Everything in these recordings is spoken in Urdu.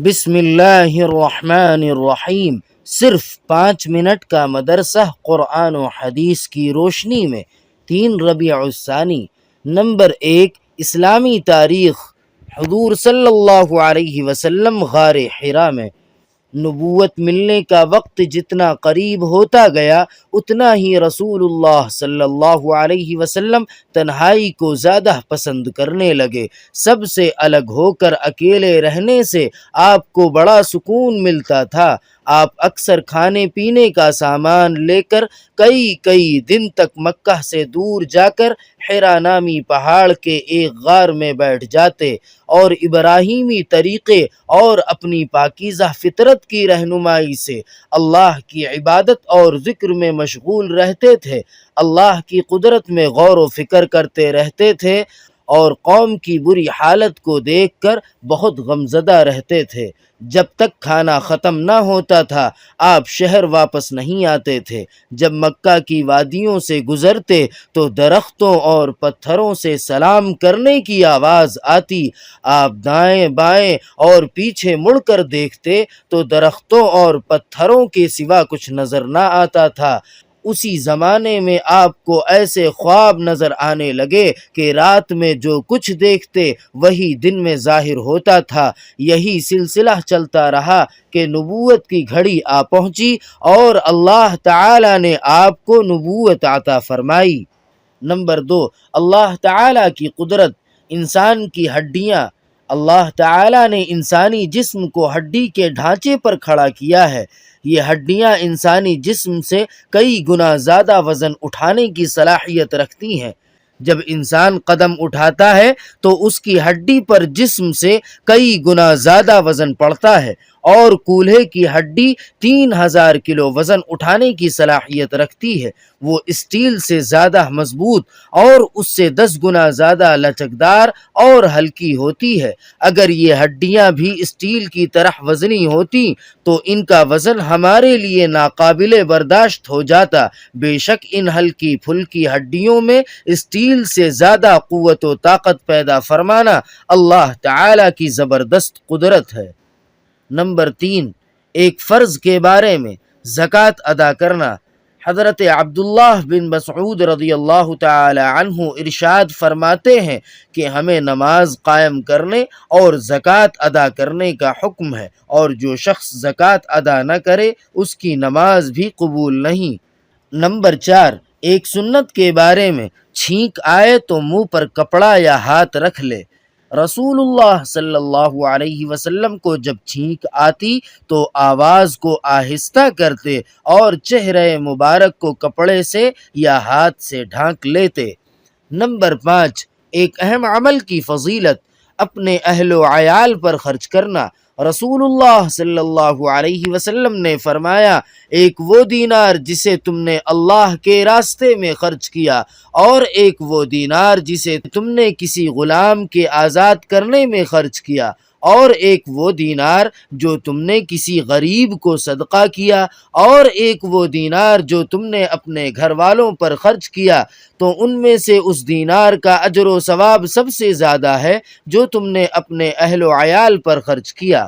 بسم اللہ الرحمن الرحیم۔ صرف 5 منٹ کا مدرسہ قرآن و حدیث کی روشنی میں 3 ربیع الثانی۔ نمبر 1، اسلامی تاریخ۔ حضور صلی اللہ علیہ وسلم غار حرا میں۔ نبوت ملنے کا وقت جتنا قریب ہوتا گیا اتنا ہی رسول اللہ صلی اللہ علیہ وسلم تنہائی کو زیادہ پسند کرنے لگے۔ سب سے الگ ہو کر اکیلے رہنے سے آپ کو بڑا سکون ملتا تھا۔ آپ اکثر کھانے پینے کا سامان لے کر کئی دن تک مکہ سے دور جا کر حرا نامی پہاڑ کے ایک غار میں بیٹھ جاتے اور ابراہیمی طریقے اور اپنی پاکیزہ فطرت کی رہنمائی سے اللہ کی عبادت اور ذکر میں مشغول رہتے تھے۔ اللہ کی قدرت میں غور و فکر کرتے رہتے تھے اور قوم کی بری حالت کو دیکھ کر بہت غمزدہ رہتے تھے۔ جب تک کھانا ختم نہ ہوتا تھا آپ شہر واپس نہیں آتے تھے۔ جب مکہ کی وادیوں سے گزرتے تو درختوں اور پتھروں سے سلام کرنے کی آواز آتی۔ آپ دائیں بائیں اور پیچھے مڑ کر دیکھتے تو درختوں اور پتھروں کے سوا کچھ نظر نہ آتا تھا۔ اسی زمانے میں آپ کو ایسے خواب نظر آنے لگے کہ رات میں جو کچھ دیکھتے وہی دن میں ظاہر ہوتا تھا۔ یہی سلسلہ چلتا رہا کہ نبوت کی گھڑی آ پہنچی اور اللہ تعالی نے آپ کو نبوت عطا فرمائی۔ نمبر 2، اللہ تعالی کی قدرت۔ انسان کی ہڈیاں۔ اللہ تعالی نے انسانی جسم کو ہڈی کے ڈھانچے پر کھڑا کیا ہے۔ یہ ہڈیاں انسانی جسم سے کئی گنا زیادہ وزن اٹھانے کی صلاحیت رکھتی ہیں۔ جب انسان قدم اٹھاتا ہے تو اس کی ہڈی پر جسم سے کئی گنا زیادہ وزن پڑتا ہے، اور کولہے کی ہڈی 3000 کلو وزن اٹھانے کی صلاحیت رکھتی ہے۔ وہ اسٹیل سے زیادہ مضبوط اور اس سے 10 گنا زیادہ لچکدار اور ہلکی ہوتی ہے۔ اگر یہ ہڈیاں بھی اسٹیل کی طرح وزنی ہوتی تو ان کا وزن ہمارے لیے ناقابل برداشت ہو جاتا۔ بے شک ان ہلکی پھلکی ہڈیوں میں اسٹیل سے زیادہ قوت و طاقت پیدا فرمانا اللہ تعالی کی زبردست قدرت ہے۔ نمبر 3، ایک فرض کے بارے میں، زکوٰۃ ادا کرنا۔ حضرت عبداللہ بن مسعود رضی اللہ تعالی عنہ ارشاد فرماتے ہیں کہ ہمیں نماز قائم کرنے اور زکوٰۃ ادا کرنے کا حکم ہے، اور جو شخص زکوٰۃ ادا نہ کرے اس کی نماز بھی قبول نہیں۔ نمبر 4، ایک سنت کے بارے میں، چھینک آئے تو منہ پر کپڑا یا ہاتھ رکھ لے۔ رسول اللہ صلی اللہ علیہ وسلم کو جب چھینک آتی تو آواز کو آہستہ کرتے اور چہرہ مبارک کو کپڑے سے یا ہاتھ سے ڈھانک لیتے۔ نمبر 5، ایک اہم عمل کی فضیلت، اپنے اہل و عیال پر خرچ کرنا۔ رسول اللہ صلی اللہ علیہ وسلم نے فرمایا، ایک وہ دینار جسے تم نے اللہ کے راستے میں خرچ کیا، اور ایک وہ دینار جسے تم نے کسی غلام کے آزاد کرنے میں خرچ کیا، اور ایک وہ دینار جو تم نے کسی غریب کو صدقہ کیا، اور ایک وہ دینار جو تم نے اپنے گھر والوں پر خرچ کیا، تو ان میں سے اس دینار کا اجر و ثواب سب سے زیادہ ہے جو تم نے اپنے اہل و عیال پر خرچ کیا۔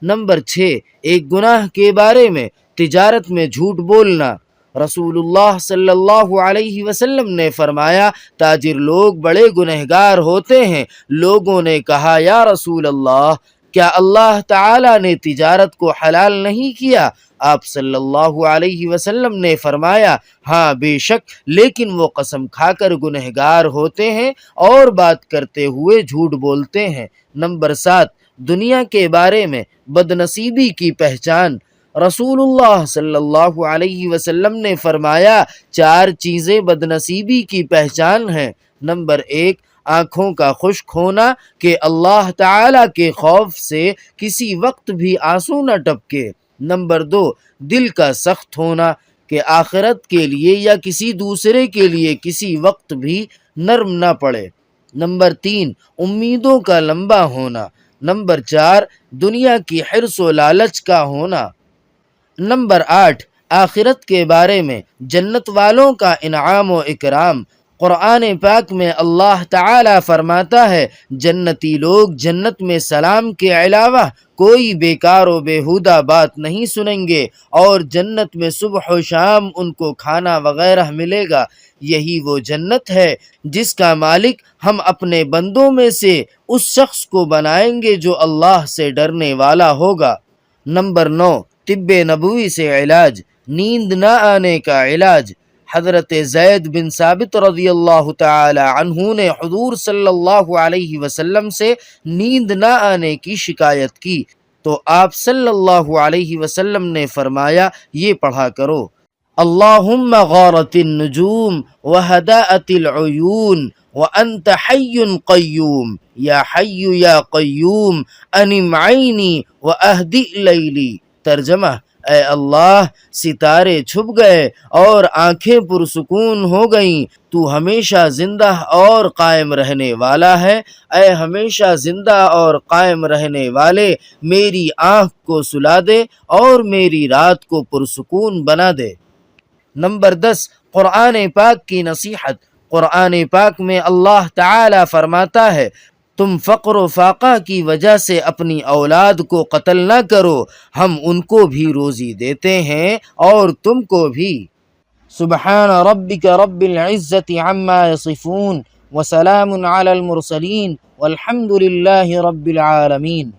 نمبر 6، ایک گناہ کے بارے میں، تجارت میں جھوٹ بولنا۔ رسول اللہ صلی اللہ علیہ وسلم نے فرمایا، تاجر لوگ بڑے گنہگار ہوتے ہیں۔ لوگوں نے کہا، یا رسول اللہ، کیا اللہ تعالی نے تجارت کو حلال نہیں کیا؟ آپ صلی اللہ علیہ وسلم نے فرمایا، ہاں بے شک، لیکن وہ قسم کھا کر گنہگار ہوتے ہیں اور بات کرتے ہوئے جھوٹ بولتے ہیں۔ نمبر 7، دنیا کے بارے میں، بد نصیبی کی پہچان۔ رسول اللہ صلی اللہ علیہ وسلم نے فرمایا، 4 چیزیں بد نصیبی کی پہچان ہیں۔ نمبر 1، آنکھوں کا خشک ہونا کہ اللہ تعالی کے خوف سے کسی وقت بھی آنسو نہ ٹپکے۔ نمبر 2، دل کا سخت ہونا کہ آخرت کے لیے یا کسی دوسرے کے لیے کسی وقت بھی نرم نہ پڑے۔ نمبر 3، امیدوں کا لمبا ہونا۔ نمبر 4، دنیا کی حرص و لالچ کا ہونا۔ نمبر 8، آخرت کے بارے میں، جنت والوں کا انعام و اکرام۔ قرآن پاک میں اللہ تعالیٰ فرماتا ہے جنتی لوگ جنت میں سلام کے علاوہ کوئی بیکار و بیہودہ بات نہیں سنیں گے، اور جنت میں صبح و شام ان کو کھانا وغیرہ ملے گا۔ یہی وہ جنت ہے جس کا مالک ہم اپنے بندوں میں سے اس شخص کو بنائیں گے جو اللہ سے ڈرنے والا ہوگا۔ نمبر 9، طب نبوی سے علاج، نیند نہ آنے کا علاج۔ حضرت زید بن ثابت رضی اللہ تعالی عنہ نے حضور صلی اللہ علیہ وسلم سے نیند نہ آنے کی شکایت کی تو آپ صلی اللہ علیہ وسلم نے فرمایا یہ پڑھا کرو: اللہم غارت النجوم وہدأت العیون وانت حی قیوم یا حی یا قیوم انم عینی واہدئ لیلی۔ ترجمہ: اے اللہ، ستارے چھپ گئے اور آنکھیں پرسکون ہو گئیں، تو ہمیشہ زندہ اور قائم رہنے والا ہے۔ اے ہمیشہ زندہ اور قائم رہنے والے، میری آنکھ کو سلا دے اور میری رات کو پرسکون بنا دے۔ نمبر 10، قرآن پاک کی نصیحت۔ قرآن پاک میں اللہ تعالی فرماتا ہے تم فقر و فاقہ کی وجہ سے اپنی اولاد کو قتل نہ کرو، ہم ان کو بھی روزی دیتے ہیں اور تم کو بھی۔ سبحان ربک رب العزت عما یصفون وسلام علی المرسلین والحمد للہ رب العالمین۔